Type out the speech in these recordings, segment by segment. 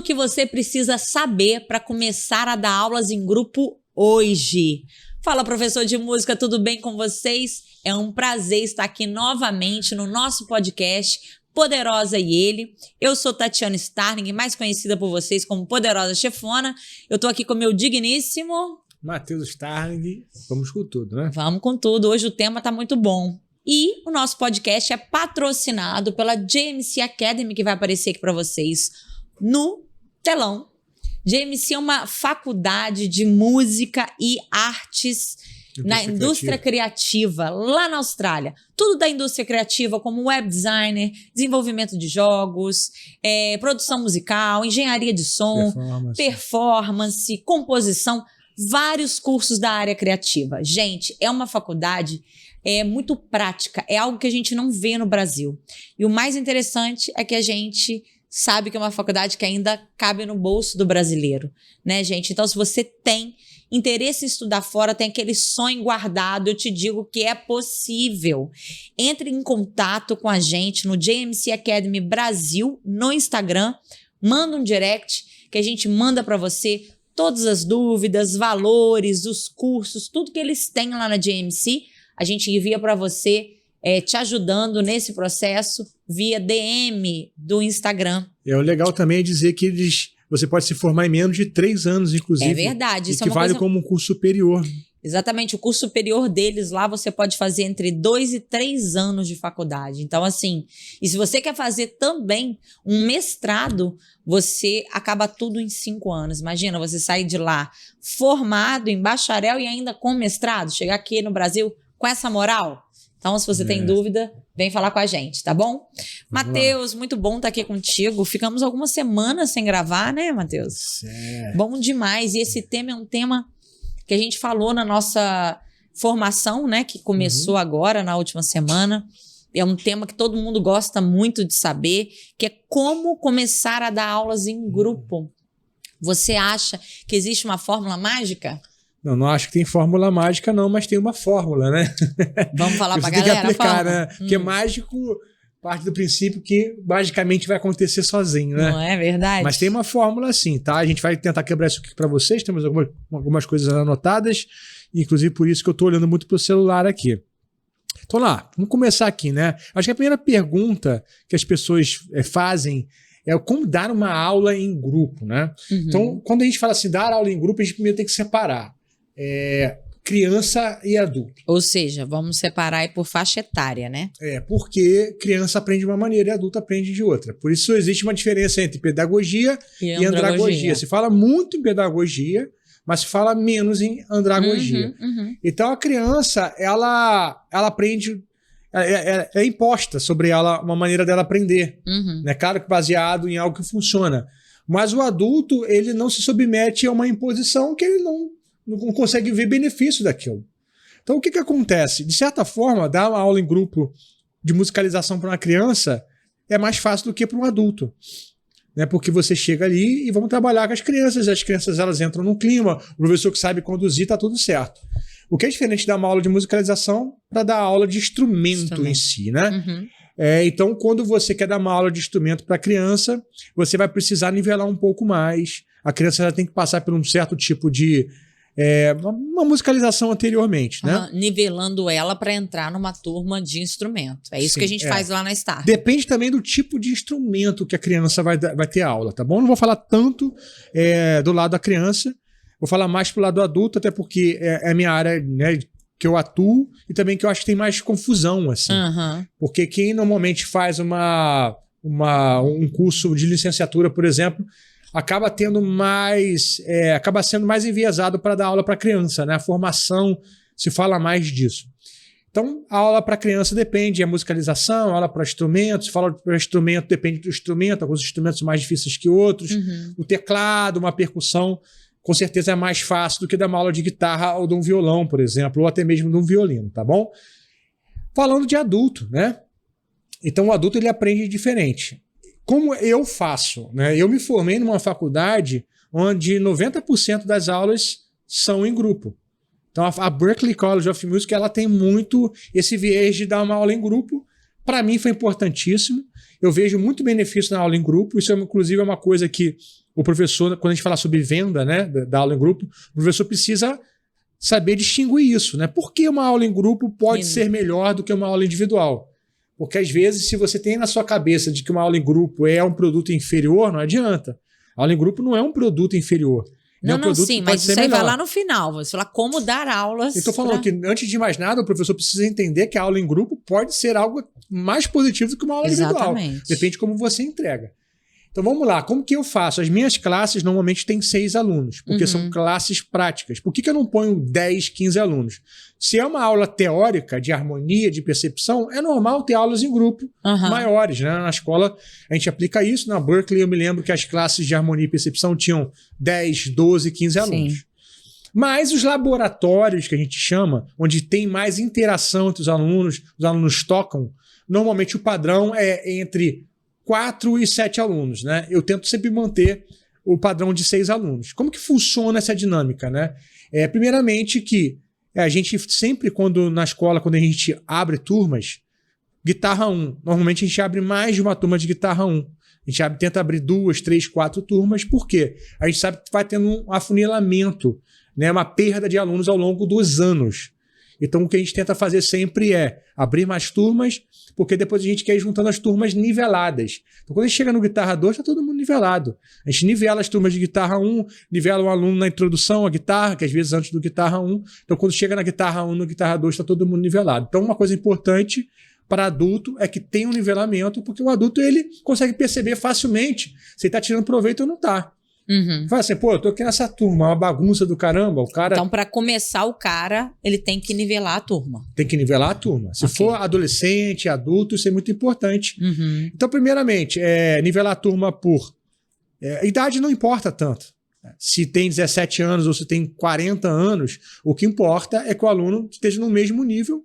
o que você precisa saber para começar a dar aulas em grupo hoje. Fala, professor de música, tudo bem com vocês? É um prazer estar aqui novamente no nosso podcast Poderosa e Ele. Eu sou Tatiana Starling, mais conhecida por vocês como Poderosa Chefona. Eu tô aqui com o meu digníssimo... Matheus Starling. Vamos com tudo, né? Vamos com tudo. Hoje o tema tá muito bom. E o nosso podcast é patrocinado pela JMC Academy, que vai aparecer aqui para vocês no telão. JMC é uma faculdade de música e artes na indústria criativa, lá na Austrália. Tudo da indústria criativa, como web designer, desenvolvimento de jogos, produção musical, engenharia de som, performance, composição, vários cursos da área criativa. Gente, é uma faculdade muito prática, é algo que a gente não vê no Brasil. E o mais interessante é que a gente sabe que é uma faculdade que ainda cabe no bolso do brasileiro, né, gente? Então, se você tem interesse em estudar fora, tem aquele sonho guardado, eu te digo que é possível. Entre em contato com a gente no JMC Academy Brasil, no Instagram, manda um direct que a gente manda para você todas as dúvidas, valores, os cursos, tudo que eles têm lá na JMC, a gente envia para você, te ajudando nesse processo via DM do Instagram. O legal também é dizer que você pode se formar em menos de 3 anos, inclusive. É verdade. Isso vale como um curso superior. Exatamente. O curso superior deles lá, você pode fazer entre 2 e 3 anos de faculdade. Então, assim, e se você quer fazer também um mestrado, você acaba tudo em 5 anos. Imagina, você sair de lá formado em bacharel e ainda com mestrado, chegar aqui no Brasil com essa moral. Então, se você tem dúvida, vem falar com a gente, tá bom? Matheus, muito bom estar aqui contigo. Ficamos algumas semanas sem gravar, né, Matheus? Bom demais. E esse tema é um tema que a gente falou na nossa formação, né, que começou agora, na última semana. É um tema que todo mundo gosta muito de saber, que é como começar a dar aulas em grupo. Você acha que existe uma fórmula mágica? Não acho que tem fórmula mágica, não, mas tem uma fórmula, né? Vamos falar pra galera? Tem que aplicar, né? Porque mágico parte do princípio que magicamente vai acontecer sozinho, né? Não é verdade? Mas tem uma fórmula sim, tá? A gente vai tentar quebrar isso aqui para vocês, temos algumas coisas anotadas, inclusive por isso que eu tô olhando muito pro celular aqui. Então lá, vamos começar aqui, né? Acho que a primeira pergunta que as pessoas fazem é como dar uma aula em grupo, né? Então, quando a gente fala assim, dar aula em grupo, a gente primeiro tem que separar criança e adulto. Ou seja, vamos separar aí por faixa etária, né? Porque criança aprende de uma maneira e adulto aprende de outra. Por isso existe uma diferença entre pedagogia e andragogia. Se fala muito em pedagogia, mas se fala menos em andragogia. Então a criança, ela aprende, é imposta sobre ela uma maneira dela aprender. Né? Claro que baseado em algo que funciona. Mas o adulto, ele não se submete a uma imposição que ele não consegue ver benefício daquilo. Então, o que acontece? De certa forma, dar uma aula em grupo de musicalização para uma criança é mais fácil do que para um adulto. Né? Porque você chega ali e vamos trabalhar com as crianças elas entram no clima, o professor que sabe conduzir, está tudo certo. O que é diferente de dar uma aula de musicalização para dar aula de instrumento em si, né? Então, quando você quer dar uma aula de instrumento para a criança, você vai precisar nivelar um pouco mais. A criança já tem que passar por um certo tipo de uma musicalização anteriormente, né? Nivelando ela para entrar numa turma de instrumento. É isso que a gente faz lá na Star. Depende também do tipo de instrumento que a criança vai ter aula, tá bom? Não vou falar tanto do lado da criança, vou falar mais pro lado do adulto, até porque é a minha área, né, que eu atuo e também que eu acho que tem mais confusão, assim. Porque quem normalmente faz um curso de licenciatura, por exemplo, acaba tendo acaba sendo mais enviesado para dar aula para criança, né? A formação se fala mais disso. Então, a aula para criança depende, musicalização, a aula para instrumento, se fala para instrumento, depende do instrumento, alguns instrumentos são mais difíceis que outros. O teclado, uma percussão, com certeza é mais fácil do que dar uma aula de guitarra ou de um violão, por exemplo, ou até mesmo de um violino, tá bom? Falando de adulto, né? Então, o adulto ele aprende diferente. Como eu faço, né? Eu me formei numa faculdade onde 90% das aulas são em grupo. Então a Berklee College of Music ela tem muito esse viés de dar uma aula em grupo para mim foi importantíssimo. Eu vejo muito benefício na aula em grupo. Isso, inclusive, é uma coisa que o professor, quando a gente fala sobre venda, né, da aula em grupo, o professor precisa saber distinguir isso, né? Por que uma aula em grupo pode ser melhor do que uma aula individual? Porque, às vezes, se você tem na sua cabeça de que uma aula em grupo é um produto inferior, não adianta. A aula em grupo não é um produto inferior. Não, sim, mas isso aí vai lá no final. Você fala como dar aulas. Eu estou falando que, antes de mais nada, o professor precisa entender que a aula em grupo pode ser algo mais positivo do que uma aula individual. Depende de como você entrega. Então vamos lá, como que eu faço? As minhas classes normalmente têm 6 alunos, porque são classes práticas. Por que eu não ponho 10, 15 alunos? Se é uma aula teórica de harmonia, de percepção, é normal ter aulas em grupo maiores, né? Na escola a gente aplica isso. Na Berkeley eu me lembro que as classes de harmonia e percepção tinham 10, 12, 15 alunos. Sim. Mas os laboratórios que a gente chama, onde tem mais interação entre os alunos tocam, normalmente o padrão é entre 4 e 7 alunos, né? Eu tento sempre manter o padrão de 6 alunos. Como que funciona essa dinâmica, né? Primeiramente que a gente sempre, na escola, quando a gente abre turmas, guitarra 1, normalmente a gente abre mais de uma turma de guitarra 1. A gente tenta abrir 2, 3, 4 turmas. Por quê? A gente sabe que vai tendo um afunilamento, né? Uma perda de alunos ao longo dos anos. Então, o que a gente tenta fazer sempre é abrir mais turmas, porque depois a gente quer ir juntando as turmas niveladas. Então, quando a gente chega no guitarra 2, está todo mundo nivelado. A gente nivela as turmas de guitarra 1, nivela o aluno na introdução à guitarra, que às vezes antes do guitarra 1. Então, quando chega na guitarra 1, no guitarra 2, está todo mundo nivelado. Então, uma coisa importante para adulto é que tem um nivelamento, porque o adulto ele consegue perceber facilmente se ele está tirando proveito ou não está. Fala assim, eu tô aqui nessa turma, uma bagunça do caramba, o cara... Então, para começar o cara, ele tem que nivelar a turma. Tem que nivelar a turma. Se for adolescente, adulto, isso é muito importante. Então, primeiramente, nivelar a turma por... idade não importa tanto. Se tem 17 anos ou se tem 40 anos, o que importa é que o aluno esteja no mesmo nível.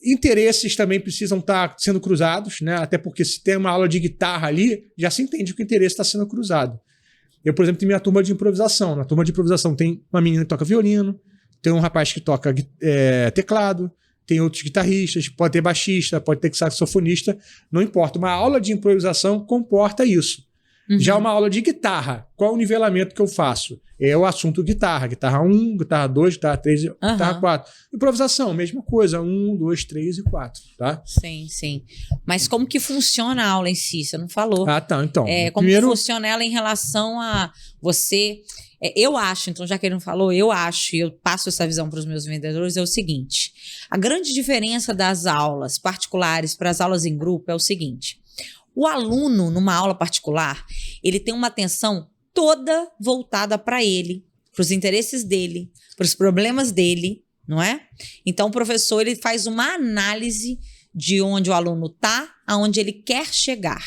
Interesses também precisam estar sendo cruzados, né? Até porque se tem uma aula de guitarra ali, já se entende que o interesse está sendo cruzado. Eu, por exemplo, tenho minha turma de improvisação. Na turma de improvisação tem uma menina que toca violino, tem um rapaz que toca teclado, tem outros guitarristas, pode ter baixista, pode ter saxofonista, não importa. Uma aula de improvisação comporta isso. Já uma aula de guitarra, qual o nivelamento que eu faço? É o assunto guitarra. Guitarra 1, guitarra 2, guitarra 3, guitarra 4. Improvisação, mesma coisa. 1, 2, 3 e 4, tá? Sim, sim. Mas como que funciona a aula em si? Você não falou. Tá. Então, como que funciona ela em relação a você... eu acho, então já que ele não falou, eu acho, e eu passo essa visão para os meus vendedores, é o seguinte. A grande diferença das aulas particulares para as aulas em grupo é o seguinte. O aluno, numa aula particular, ele tem uma atenção toda voltada para ele, para os interesses dele, para os problemas dele, não é? Então, o professor ele faz uma análise de onde o aluno está, aonde ele quer chegar.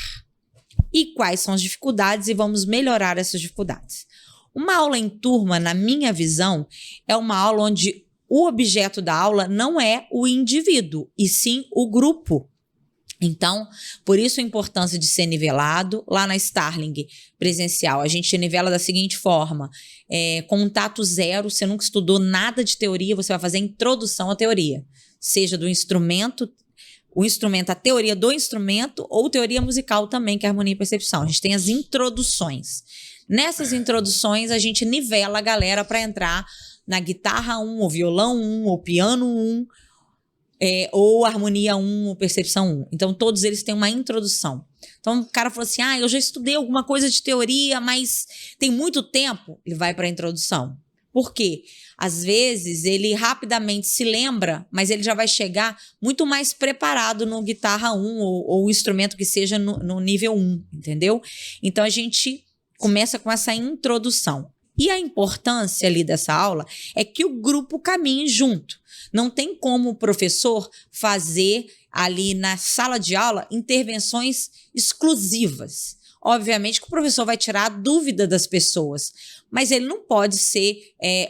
E quais são as dificuldades e vamos melhorar essas dificuldades. Uma aula em turma, na minha visão, é uma aula onde o objeto da aula não é o indivíduo, e sim o grupo. Então, por isso a importância de ser nivelado. Lá na Starling presencial, a gente nivela da seguinte forma, contato zero, você nunca estudou nada de teoria, você vai fazer a introdução à teoria, seja do instrumento, a teoria do instrumento ou teoria musical também, que é harmonia e percepção. A gente tem as introduções. Nessas introduções, a gente nivela a galera para entrar na guitarra 1, ou violão 1, ou piano 1, ou harmonia 1 ou percepção 1. Então, todos eles têm uma introdução. Então, o cara falou assim, eu já estudei alguma coisa de teoria, mas tem muito tempo. Ele vai para a introdução. Por quê? Às vezes, ele rapidamente se lembra, mas ele já vai chegar muito mais preparado no guitarra 1 ou o instrumento que seja no nível 1, entendeu? Então, a gente começa com essa introdução. E a importância ali dessa aula é que o grupo caminhe junto. Não tem como o professor fazer ali na sala de aula intervenções exclusivas. Obviamente que o professor vai tirar a dúvida das pessoas, mas ele não pode ser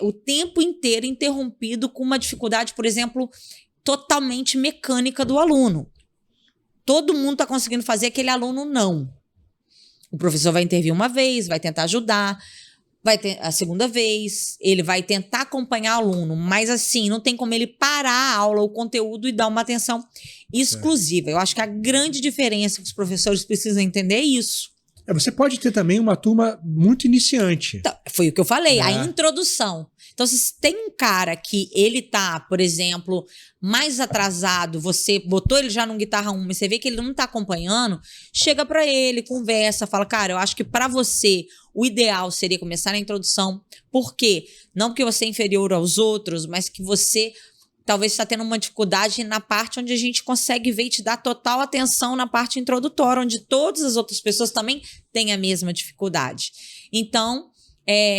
o tempo inteiro interrompido com uma dificuldade, por exemplo, totalmente mecânica do aluno. Todo mundo está conseguindo fazer, aquele aluno não. O professor vai intervir uma vez, vai tentar ajudar, vai ter a segunda vez, ele vai tentar acompanhar o aluno, mas assim, não tem como ele parar a aula, o conteúdo e dar uma atenção exclusiva. Eu acho que a grande diferença que os professores precisam entender é isso. Você pode ter também uma turma muito iniciante. Então, foi o que eu falei, a introdução. Então, se tem um cara que ele tá, por exemplo, mais atrasado, você botou ele já num guitarra 1, mas você vê que ele não tá acompanhando, chega pra ele, conversa, fala, cara, eu acho que pra você o ideal seria começar na introdução. Por quê? Não porque você é inferior aos outros, mas que você talvez está tendo uma dificuldade na parte onde a gente consegue ver e te dar total atenção na parte introdutória, onde todas as outras pessoas também têm a mesma dificuldade. Então,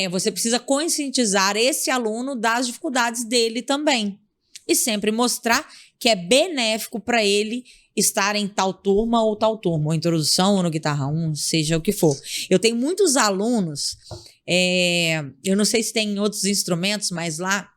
você precisa conscientizar esse aluno das dificuldades dele também. E sempre mostrar que é benéfico para ele estar em tal turma, ou introdução, ou no Guitarra 1, seja o que for. Eu tenho muitos alunos, eu não sei se tem em outros instrumentos, mas lá,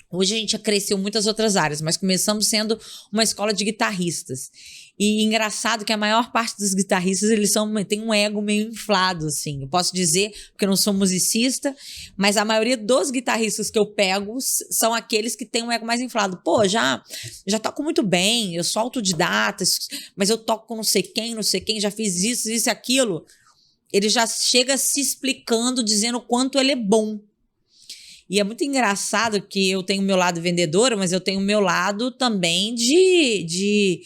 hoje a gente cresceu muitas outras áreas, mas começamos sendo uma escola de guitarristas. E engraçado que a maior parte dos guitarristas, eles têm um ego meio inflado, assim. Eu posso dizer, porque eu não sou musicista, mas a maioria dos guitarristas que eu pego são aqueles que têm um ego mais inflado. Pô, já toco muito bem, eu sou autodidata, mas eu toco com não sei quem, já fiz isso e aquilo. Ele já chega se explicando, dizendo o quanto ele é bom. E é muito engraçado que eu tenho o meu lado vendedora, mas eu tenho o meu lado também de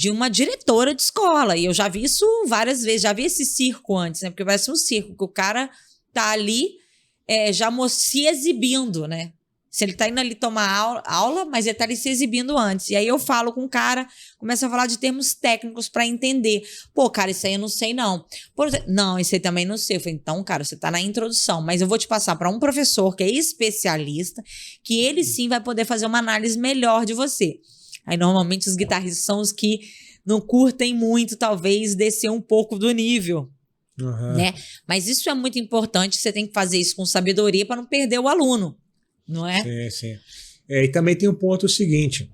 uma diretora de escola. E eu já vi isso várias vezes, já vi esse circo antes, né? Porque parece um circo, que o cara tá ali já se exibindo, né? Se ele tá indo ali tomar aula, mas ele tá ali se exibindo antes. E aí eu falo com o cara, começo a falar de termos técnicos para entender. Pô, cara, isso aí eu não sei não. Não, isso aí também não sei. Eu falei, então, cara, você tá na introdução, mas eu vou te passar para um professor que é especialista, que ele sim vai poder fazer uma análise melhor de você. Aí normalmente os guitarristas são os que não curtem muito, talvez, descer um pouco do nível. Né? Mas isso é muito importante, você tem que fazer isso com sabedoria para não perder o aluno. Não é? Sim, sim. E também tem um ponto seguinte.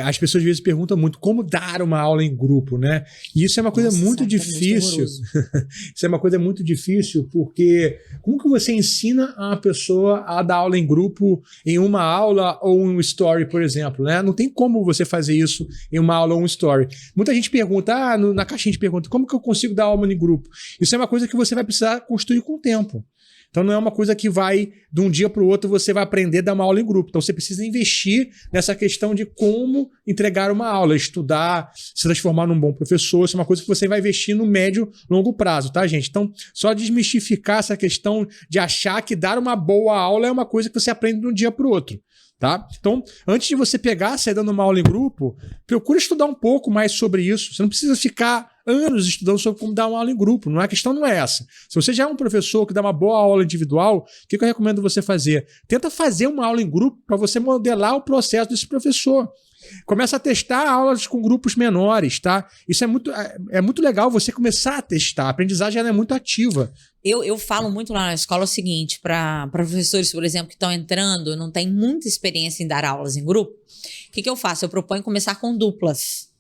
As pessoas às vezes perguntam muito como dar uma aula em grupo, né? E isso é uma coisa muito difícil. Isso é uma coisa muito difícil, porque como que você ensina a pessoa a dar aula em grupo em uma aula ou um story, por exemplo, né? Não tem como você fazer isso em uma aula ou um story. Muita gente pergunta, na caixinha de perguntas, como que eu consigo dar aula em grupo? Isso é uma coisa que você vai precisar construir com o tempo. Então não é uma coisa que vai, de um dia para o outro, você vai aprender a dar uma aula em grupo. Então você precisa investir nessa questão de como entregar uma aula, estudar, se transformar num bom professor. Isso é uma coisa que você vai investir no médio, longo prazo, tá, gente? Então, só desmistificar essa questão de achar que dar uma boa aula é uma coisa que você aprende de um dia para o outro. Tá? Então, antes de você sair dando uma aula em grupo, procura estudar um pouco mais sobre isso. Você não precisa ficar anos estudando sobre como dar uma aula em grupo. A questão não é essa. Se você já é um professor que dá uma boa aula individual, o que eu recomendo você fazer? Tenta fazer uma aula em grupo para você modelar o processo desse professor. Começa a testar aulas com grupos menores, tá? Isso é muito legal você começar a testar. A aprendizagem ela é muito ativa. Eu falo muito lá na escola o seguinte, para professores, por exemplo, que estão entrando, não tem muita experiência em dar aulas em grupo. O que eu faço? Eu proponho começar com duplas.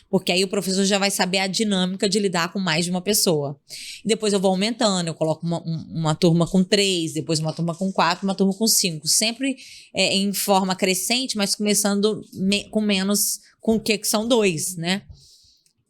Porque aí o professor já vai saber a dinâmica de lidar com mais de uma pessoa. E depois eu vou aumentando, eu coloco uma turma com 3, depois uma turma com 4, uma turma com 5. Sempre em forma crescente, mas começando com menos, com o que são 2, né?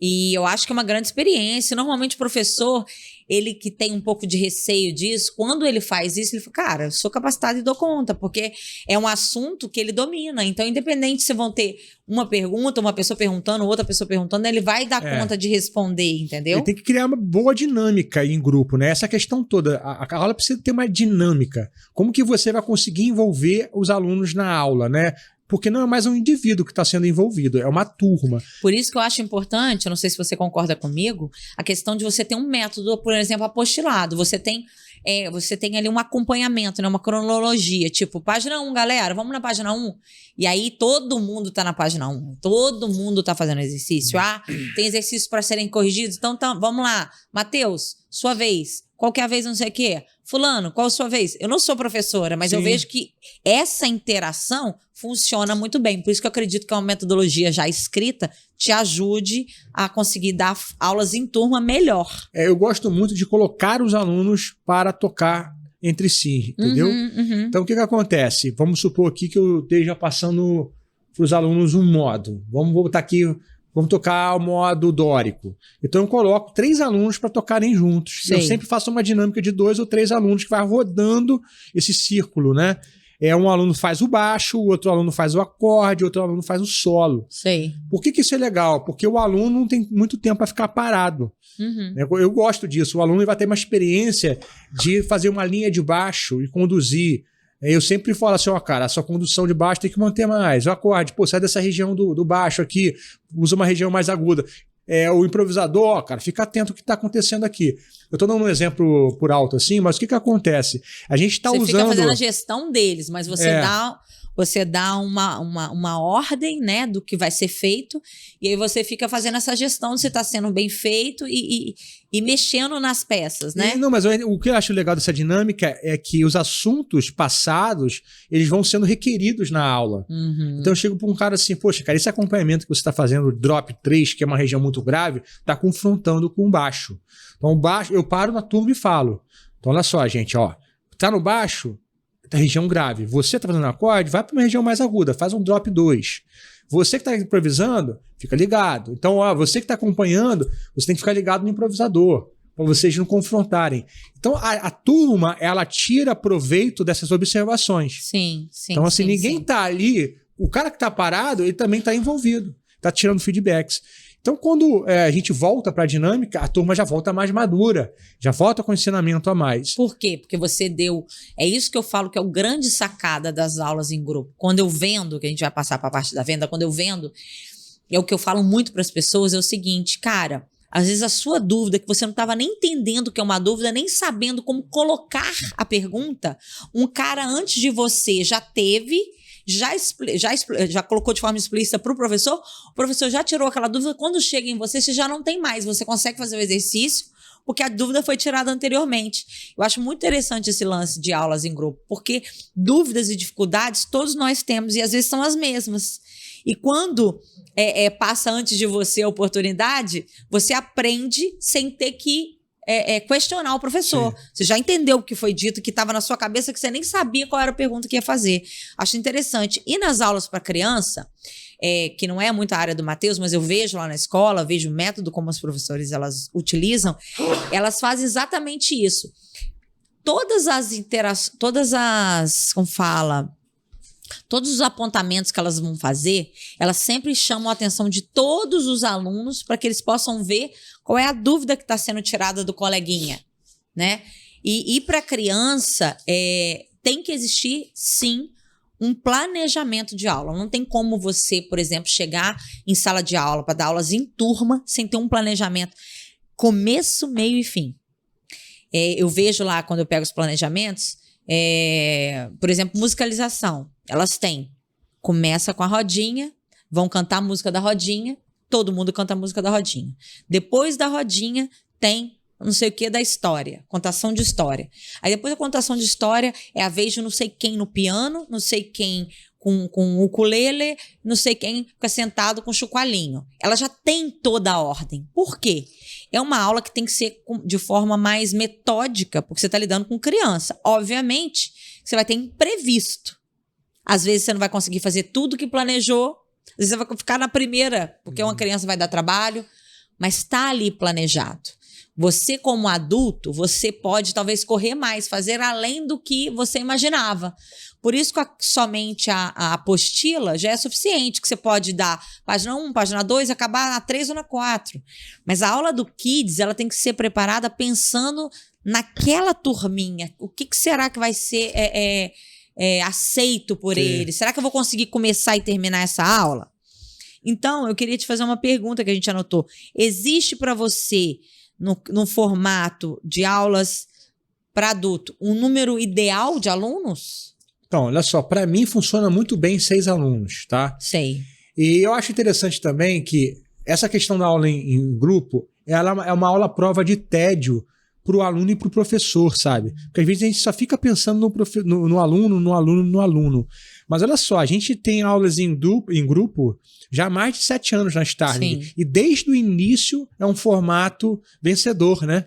E eu acho que é uma grande experiência. Normalmente o professor, ele que tem um pouco de receio disso, quando ele faz isso, ele fala, cara, eu sou capacitado e dou conta, porque é um assunto que ele domina. Então, independente se vão ter uma pergunta, uma pessoa perguntando, outra pessoa perguntando, ele vai dar conta de responder, entendeu? Ele tem que criar uma boa dinâmica em grupo, né? Essa questão toda. A aula precisa ter uma dinâmica. Como que você vai conseguir envolver os alunos na aula, né? Porque não é mais um indivíduo que está sendo envolvido, é uma turma. Por isso que eu acho importante, eu não sei se você concorda comigo, a questão de você ter um método, por exemplo, apostilado. Você tem ali um acompanhamento, né? Uma cronologia, tipo, página 1, galera, vamos na página 1. E aí todo mundo está na página 1, todo mundo está fazendo exercício. Tem exercícios para serem corrigidos, então vamos lá. Matheus, sua vez. Qual que é a vez, não sei o quê? Fulano, qual a sua vez? Eu não sou professora, mas eu vejo que essa interação funciona muito bem. Por isso que eu acredito que uma metodologia já escrita te ajude a conseguir dar aulas em turma melhor. Eu gosto muito de colocar os alunos para tocar entre si, entendeu? Então, o que acontece? Vamos supor aqui que eu esteja passando para os alunos um modo. Vamos voltar aqui, vamos tocar o modo dórico. Então, eu coloco 3 alunos para tocarem juntos. Eu sempre faço uma dinâmica de 2 ou 3 alunos que vai rodando esse círculo, né? Um aluno faz o baixo, o outro aluno faz o acorde, o outro aluno faz o solo. Por que isso é legal? Porque o aluno não tem muito tempo para ficar parado. Eu gosto disso. O aluno vai ter uma experiência de fazer uma linha de baixo e conduzir. Eu sempre falo assim, cara, a sua condução de baixo tem que manter mais. O acorde, sai dessa região do baixo aqui, usa uma região mais aguda. O improvisador, cara, fica atento ao que está acontecendo aqui. Eu estou dando um exemplo por alto assim, mas o que acontece? A gente está usando... Você fica fazendo a gestão deles, mas você dá uma ordem, né, do que vai ser feito, e aí você fica fazendo essa gestão se está sendo bem feito e mexendo nas peças, né? Não, mas o que eu acho legal dessa dinâmica é que os assuntos passados, eles vão sendo requeridos na aula. Então eu chego para um cara assim, poxa, cara, esse acompanhamento que você está fazendo, drop 3, que é uma região muito grave, está confrontando com o baixo. Então, baixo, eu paro na turma e falo. Então, olha só, gente, tá no baixo, tá região grave. Você tá fazendo acorde, vai para uma região mais aguda, faz um drop 2. Você que tá improvisando, fica ligado. Então, você que tá acompanhando, você tem que ficar ligado no improvisador, para vocês não confrontarem. Então, a turma, ela tira proveito dessas observações. Sim. Então, assim, ninguém tá ali, o cara que tá parado, ele também tá envolvido, tá tirando feedbacks. Então, quando a gente volta para a dinâmica, a turma já volta mais madura, já volta com ensinamento a mais. Por quê? Porque você deu... É isso que eu falo que é o grande sacada das aulas em grupo. Quando eu vendo, que a gente vai passar para a parte da venda, quando eu vendo, é o que eu falo muito para as pessoas, é o seguinte, cara, às vezes a sua dúvida, que você não estava nem entendendo que é uma dúvida, nem sabendo como colocar a pergunta, um cara antes de você já teve... Já colocou de forma explícita para o professor já tirou aquela dúvida, quando chega em você já não tem mais, você consegue fazer o exercício, porque a dúvida foi tirada anteriormente. Eu acho muito interessante esse lance de aulas em grupo, porque dúvidas e dificuldades todos nós temos, e às vezes são as mesmas. E quando passa antes de você a oportunidade, você aprende sem ter que questionar o professor. Você já entendeu o que foi dito, que estava na sua cabeça, que você nem sabia qual era a pergunta que ia fazer. Acho interessante. E nas aulas para criança, que não é muito a área do Matheus, mas eu vejo lá na escola, vejo o método como os professores elas utilizam, elas fazem exatamente isso. Todas as interações, todos os apontamentos que elas vão fazer, elas sempre chamam a atenção de todos os alunos para que eles possam ver qual é a dúvida que está sendo tirada do coleguinha, né? E para a criança, tem que existir, sim, um planejamento de aula. Não tem como você, por exemplo, chegar em sala de aula para dar aulas em turma sem ter um planejamento começo, meio e fim. Eu vejo lá, quando eu pego os planejamentos, por exemplo, musicalização. Elas têm. Começa com a rodinha, vão cantar a música da rodinha, todo mundo canta a música da rodinha. Depois da rodinha, tem não sei o que da história, contação de história. Aí depois da contação de história, é a vez de não sei quem no piano, não sei quem com o ukulele, não sei quem fica sentado com o chocalhinho. Ela já tem toda a ordem. Por quê? É uma aula que tem que ser de forma mais metódica, porque você está lidando com criança. Obviamente, você vai ter imprevisto. Às vezes você não vai conseguir fazer tudo que planejou, às vezes você vai ficar na primeira, porque uma criança vai dar trabalho, mas está ali planejado. Você, como adulto, você pode talvez correr mais, fazer além do que você imaginava. Por isso que somente a apostila já é suficiente, que você pode dar página 1, página 2, acabar na 3 ou na 4. Mas a aula do Kids, ela tem que ser preparada pensando naquela turminha. O que será que vai ser aceito por eles? Será que eu vou conseguir começar e terminar essa aula? Então, eu queria te fazer uma pergunta que a gente anotou. Existe para você, no formato de aulas para adulto, um número ideal de alunos? Então, olha só, para mim funciona muito bem 6 alunos, tá? Sei. E eu acho interessante também que essa questão da aula em grupo, ela é uma aula prova de tédio para o aluno e para o professor, sabe? Porque às vezes a gente só fica pensando no aluno. Mas olha só, a gente tem aulas em grupo já há mais de 7 anos na Starling. Sim. E desde o início é um formato vencedor, né?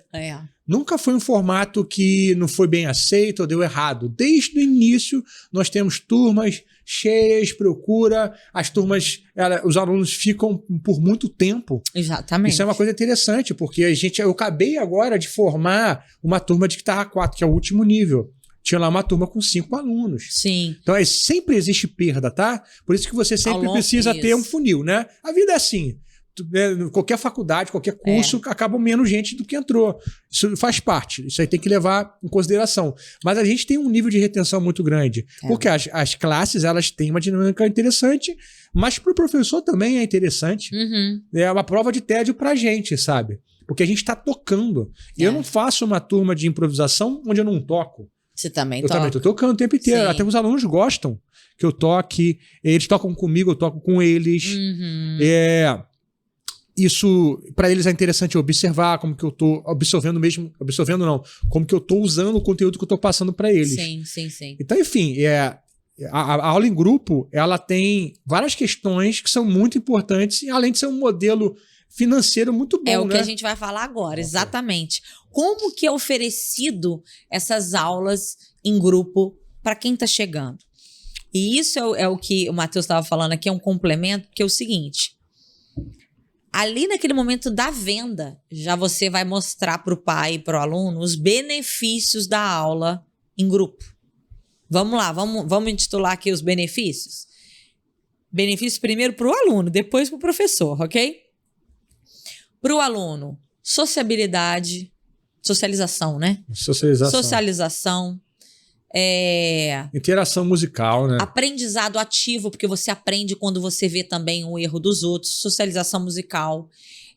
Nunca foi um formato que não foi bem aceito ou deu errado. Desde o início, nós temos turmas cheias, procura. As turmas, os alunos ficam por muito tempo. Exatamente. Isso é uma coisa interessante, porque eu acabei agora de formar uma turma de guitarra 4, que é o último nível. Tinha lá uma turma com 5 alunos. Sim. Então, sempre existe perda, tá? Por isso que você sempre precisa ter um funil, né? A vida é assim. Qualquer faculdade, qualquer curso, acaba menos gente do que entrou. Isso faz parte. Isso aí tem que levar em consideração. Mas a gente tem um nível de retenção muito grande. Porque as classes, elas têm uma dinâmica interessante, mas para o professor também é interessante. É uma prova de tédio para a gente, sabe? Porque a gente está tocando. Eu não faço uma turma de improvisação onde eu não toco. Você também toca? Eu também tô tocando o tempo inteiro. Sim. Até os alunos gostam que eu toque. Eles tocam comigo, eu toco com eles. Isso, para eles é interessante observar como que eu tô como que eu tô usando o conteúdo que eu tô passando para eles. Sim. Então, enfim, a aula em grupo, ela tem várias questões que são muito importantes, e além de ser um modelo financeiro muito bom, É o que a gente vai falar agora, exatamente. Como que é oferecido essas aulas em grupo para quem está chegando? E isso é o que o Matheus estava falando aqui, é um complemento, que é o seguinte: ali naquele momento da venda, já você vai mostrar para o pai e para o aluno os benefícios da aula em grupo. Vamos lá, vamos intitular aqui os benefícios? Benefícios primeiro para o aluno, depois para o professor, ok? Para o aluno, socialização, né? Socialização. Interação musical, né? Aprendizado ativo, porque você aprende quando você vê também o erro dos outros. Socialização musical.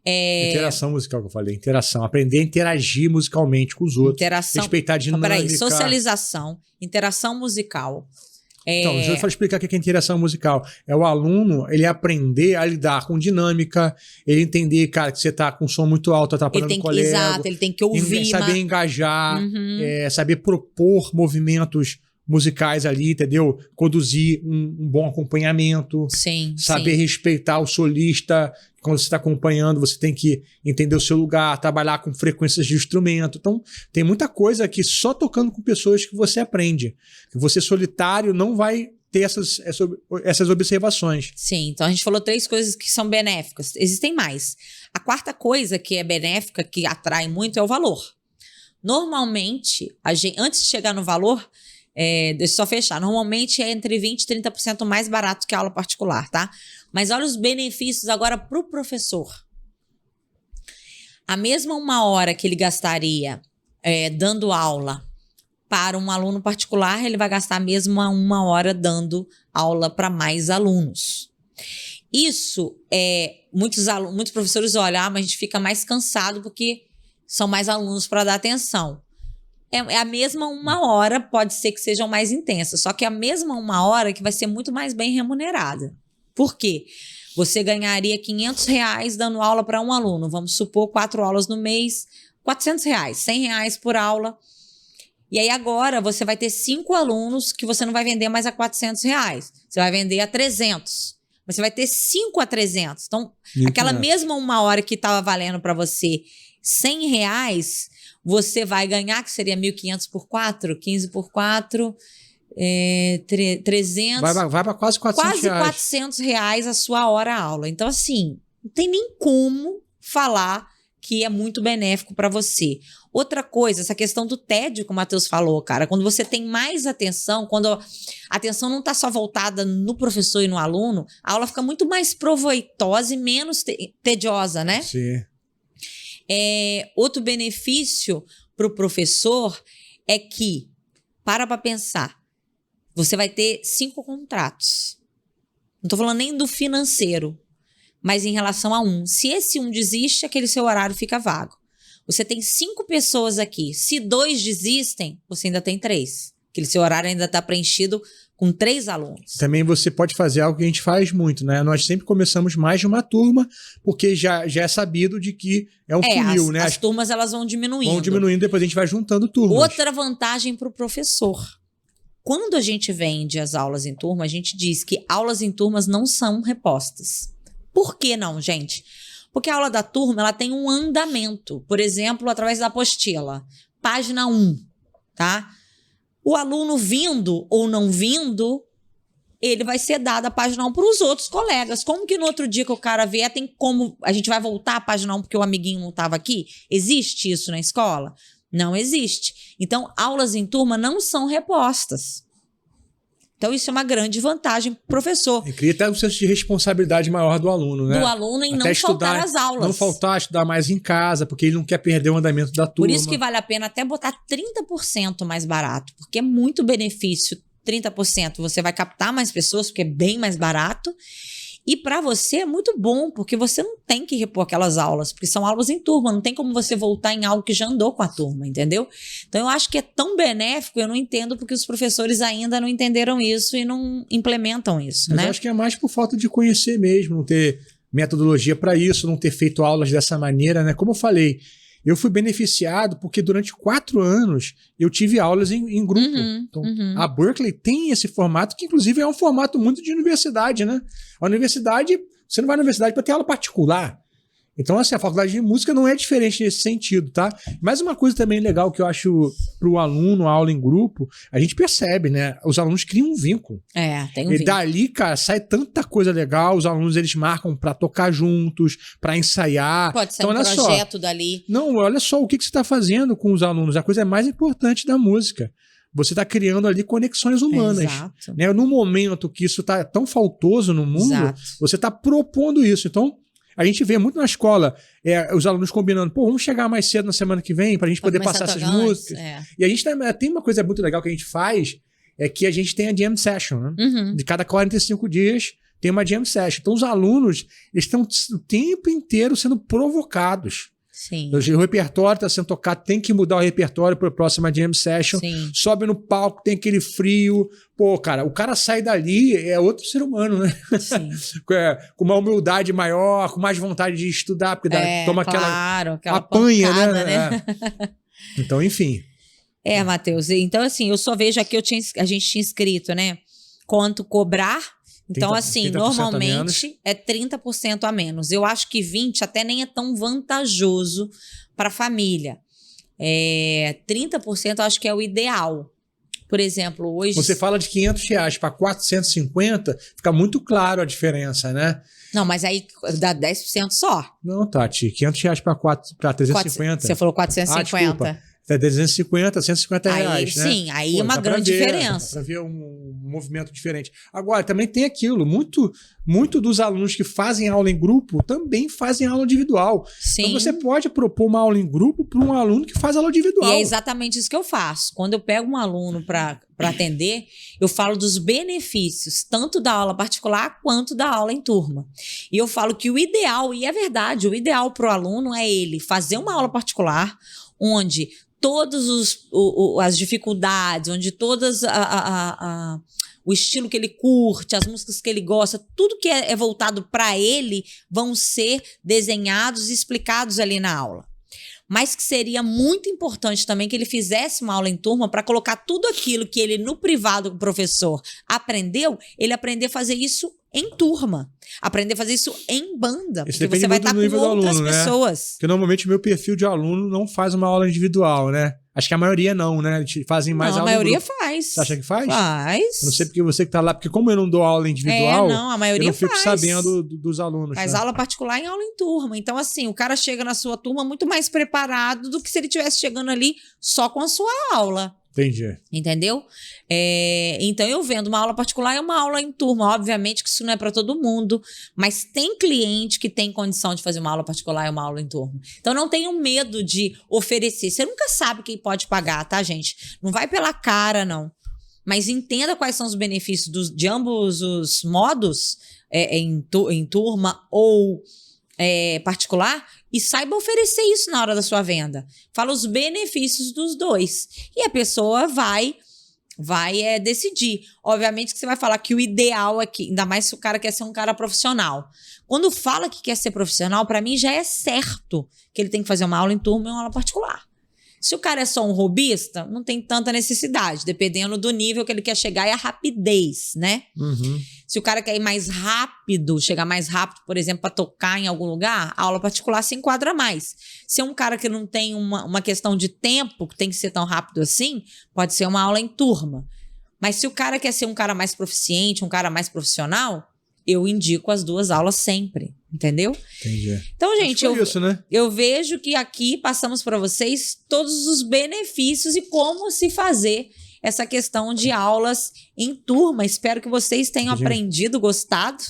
Interação musical que eu falei. Interação. Aprender a interagir musicalmente com os outros. Respeitar a dinâmica. Peraí, socialização, interação musical. Então, deixa eu explicar o que é interação musical. É o aluno, ele aprender a lidar com dinâmica, ele entender, cara, que você tá com som muito alto, atrapalhando o colega. Exato, ele tem que ouvir. Saber engajar, saber propor movimentos musicais ali, entendeu? Conduzir um bom acompanhamento. Saber respeitar o solista. Quando você está acompanhando, você tem que entender o seu lugar, trabalhar com frequências de instrumento. Então, tem muita coisa que só tocando com pessoas que você aprende. Que você solitário não vai ter essas observações. Sim, então a gente falou 3 coisas que são benéficas. Existem mais. A 4ª coisa que é benéfica, que atrai muito, é o valor. Normalmente, antes de chegar no valor, deixa eu só fechar. Normalmente é entre 20% e 30% mais barato que a aula particular, tá? Mas olha os benefícios agora para o professor. A mesma 1 hora que ele gastaria dando aula para um aluno particular, ele vai gastar a mesma 1 hora dando aula para mais alunos. Isso, muitos professores olham, mas a gente fica mais cansado porque são mais alunos para dar atenção. É a mesma 1 hora, pode ser que sejam mais intensas, só que é a mesma 1 hora que vai ser muito mais bem remunerada. Por quê? Você ganharia R$500 dando aula para um aluno. Vamos supor 4 aulas no mês, R$400, R$100 por aula. E aí agora você vai ter 5 alunos que você não vai vender mais a R$400. Você vai vender a 300. Mas você vai ter 5 a 300. Então, aquela mesma 1 hora que estava valendo para você R$100, você vai ganhar, que seria 1.500 por 4, 15 por 4... 300. Vai para quase R$400. Quase R$400 a sua hora-aula. Então, assim, não tem nem como falar que é muito benéfico para você. Outra coisa, essa questão do tédio que o Matheus falou, cara. Quando você tem mais atenção, quando a atenção não está só voltada no professor e no aluno, a aula fica muito mais proveitosa e menos tediosa, né? Sim. Outro benefício para o professor é que, para pensar, você vai ter 5 contratos. Não estou falando nem do financeiro, mas em relação a um. Se esse um desiste, aquele seu horário fica vago. Você tem 5 pessoas aqui. Se 2 desistem, você ainda tem 3, aquele seu horário ainda está preenchido com 3 alunos. Também você pode fazer algo que a gente faz muito, né? Nós sempre começamos mais de uma turma, porque já é sabido de que é um funil, né? As turmas elas vão diminuindo. Vão diminuindo, depois a gente vai juntando turmas. Outra vantagem para o professor. Quando a gente vende as aulas em turma, a gente diz que aulas em turmas não são repostas. Por que não, gente? Porque a aula da turma ela tem um andamento. Por exemplo, através da apostila. Página 1, tá? O aluno vindo ou não vindo, ele vai ser dado a página 1 para os outros colegas. Como que no outro dia que o cara vier, tem como... A gente vai voltar a página 1 porque o amiguinho não estava aqui? Existe isso na escola? Não existe. Então, aulas em turma não são repostas. Então, isso é uma grande vantagem para o professor. E cria até um senso de responsabilidade maior do aluno, né? Do aluno em até não faltar às aulas. Não faltar, estudar mais em casa, porque ele não quer perder o andamento da turma. Por isso que vale a pena até botar 30% mais barato, porque é muito benefício. 30% você vai captar mais pessoas, porque é bem mais barato. E para você é muito bom, porque você não tem que repor aquelas aulas, porque são aulas em turma, não tem como você voltar em algo que já andou com a turma, entendeu? Então eu acho que é tão benéfico, eu não entendo porque os professores ainda não entenderam isso e não implementam isso, Mas né? eu acho que é mais por falta de conhecer mesmo, não ter metodologia para isso, não ter feito aulas dessa maneira, né? Como eu falei, eu fui beneficiado porque durante 4 anos eu tive aulas em grupo. Então, a Berkeley tem esse formato, que inclusive é um formato muito de universidade, né? A universidade, você não vai na universidade para ter aula particular. Então, assim, a faculdade de música não é diferente nesse sentido, tá? Mas uma coisa também legal que eu acho para o aluno, a aula em grupo, a gente percebe, né? Os alunos criam um vínculo. Tem um vínculo. E dali, cara, sai tanta coisa legal, os alunos, eles marcam para tocar juntos, para ensaiar. Pode ser então, um projeto dali. Não, olha só o que você está fazendo com os alunos. A coisa mais importante da música. Você está criando ali conexões humanas. Exato. Né? No momento que isso está tão faltoso no mundo, Exato. você está propondo isso. Então, a gente vê muito na escola os alunos combinando, vamos chegar mais cedo na semana que vem para a gente poder passar essas músicas. E a gente tem uma coisa muito legal que a gente faz, é que a gente tem a jam session, né? De cada 45 dias tem uma jam session. Então os alunos estão o tempo inteiro sendo provocados. Sim. O repertório está sendo tocado, tem que mudar o repertório para a próxima jam session. Sim. Sobe no palco, tem aquele frio. Pô, cara, o cara sai dali, é outro ser humano, né? Sim. Com uma humildade maior, com mais vontade de estudar, porque toma aquela apanha, pancada, né? Então, enfim. Matheus. Então, assim, eu só vejo aqui, a gente tinha escrito, né? Quanto cobrar. Então, assim, normalmente é 30% a menos. Eu acho que 20% até nem é tão vantajoso para a família. 30% eu acho que é o ideal. Por exemplo, hoje... Você fala de R$500 para 450, fica muito claro a diferença, né? Não, mas aí dá 10% só. Não, Tati, R$500 para 350. Você falou 450. É 250, R$150, aí, né? Sim, aí é uma grande diferença. Dá para ver um movimento diferente. Agora, também tem aquilo, muito dos alunos que fazem aula em grupo também fazem aula individual. Sim. Então você pode propor uma aula em grupo para um aluno que faz aula individual. E é exatamente isso que eu faço. Quando eu pego um aluno para atender, eu falo dos benefícios, tanto da aula particular quanto da aula em turma. E eu falo que o ideal, e é verdade, o ideal para o aluno é ele fazer uma aula particular onde todas as dificuldades, onde todas o estilo que ele curte, as músicas que ele gosta, tudo que é voltado para ele vão ser desenhados e explicados ali na aula. Mas que seria muito importante também que ele fizesse uma aula em turma para colocar tudo aquilo que ele no privado com o professor aprendeu, ele aprender a fazer isso em turma. Aprender a fazer isso em banda. Isso porque você vai estar com outras pessoas. Né? Porque normalmente o meu perfil de aluno não faz uma aula individual, né? Acho que a maioria não, né? Eles fazem mais aula. A maioria faz. Você acha que faz? Faz. Eu não sei porque você que tá lá, porque como eu não dou aula individual, a maioria eu não fico sabendo dos alunos. Faz aula particular em aula em turma. Então, assim, o cara chega na sua turma muito mais preparado do que se ele estivesse chegando ali só com a sua aula. Entendi. Entendeu? Então, eu vendo uma aula particular e uma aula em turma. Obviamente que isso não é para todo mundo, mas tem cliente que tem condição de fazer uma aula particular e uma aula em turma. Então, não tenham medo de oferecer. Você nunca sabe quem pode pagar, tá, gente? Não vai pela cara, não. Mas entenda quais são os benefícios de ambos os modos, em turma ou particular, e saiba oferecer isso na hora da sua venda. Fala os benefícios dos dois. E a pessoa vai vai decidir. Obviamente que você vai falar que o ideal é que, ainda mais se o cara quer ser um cara profissional. Quando fala que quer ser profissional, para mim já é certo que ele tem que fazer uma aula em turma e uma aula particular. Se o cara é só um hobbyista, não tem tanta necessidade, dependendo do nível que ele quer chegar e a rapidez, né? Uhum. Se o cara quer ir mais rápido, chegar mais rápido, por exemplo, para tocar em algum lugar, a aula particular se enquadra mais. Se é um cara que não tem uma questão de tempo, que tem que ser tão rápido assim, pode ser uma aula em turma. Mas se o cara quer ser um cara mais proficiente, um cara mais profissional, eu indico as 2 aulas sempre, entendeu? Entendi. Então, gente, isso, né? eu vejo que aqui passamos para vocês todos os benefícios e como se fazer essa questão de aulas em turma. Espero que vocês tenham aprendido, gostado.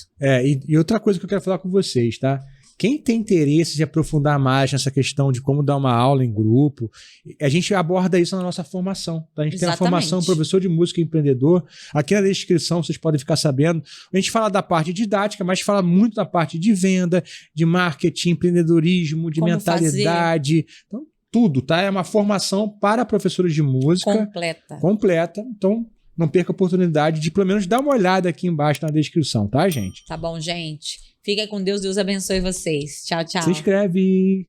E outra coisa que eu quero falar com vocês, tá? Quem tem interesse de aprofundar mais nessa questão de como dar uma aula em grupo, a gente aborda isso na nossa formação. Tá? A gente tem a formação professor de música e empreendedor. Aqui na descrição vocês podem ficar sabendo. A gente fala da parte didática, mas fala muito da parte de venda, de marketing, empreendedorismo, de como mentalidade. Fazer. Então, tudo, tá? É uma formação para professores de música. Completa. Então, não perca a oportunidade de pelo menos dar uma olhada aqui embaixo na descrição, tá, gente? Tá bom, gente? Fica com Deus. Deus abençoe vocês. Tchau, tchau. Se inscreve.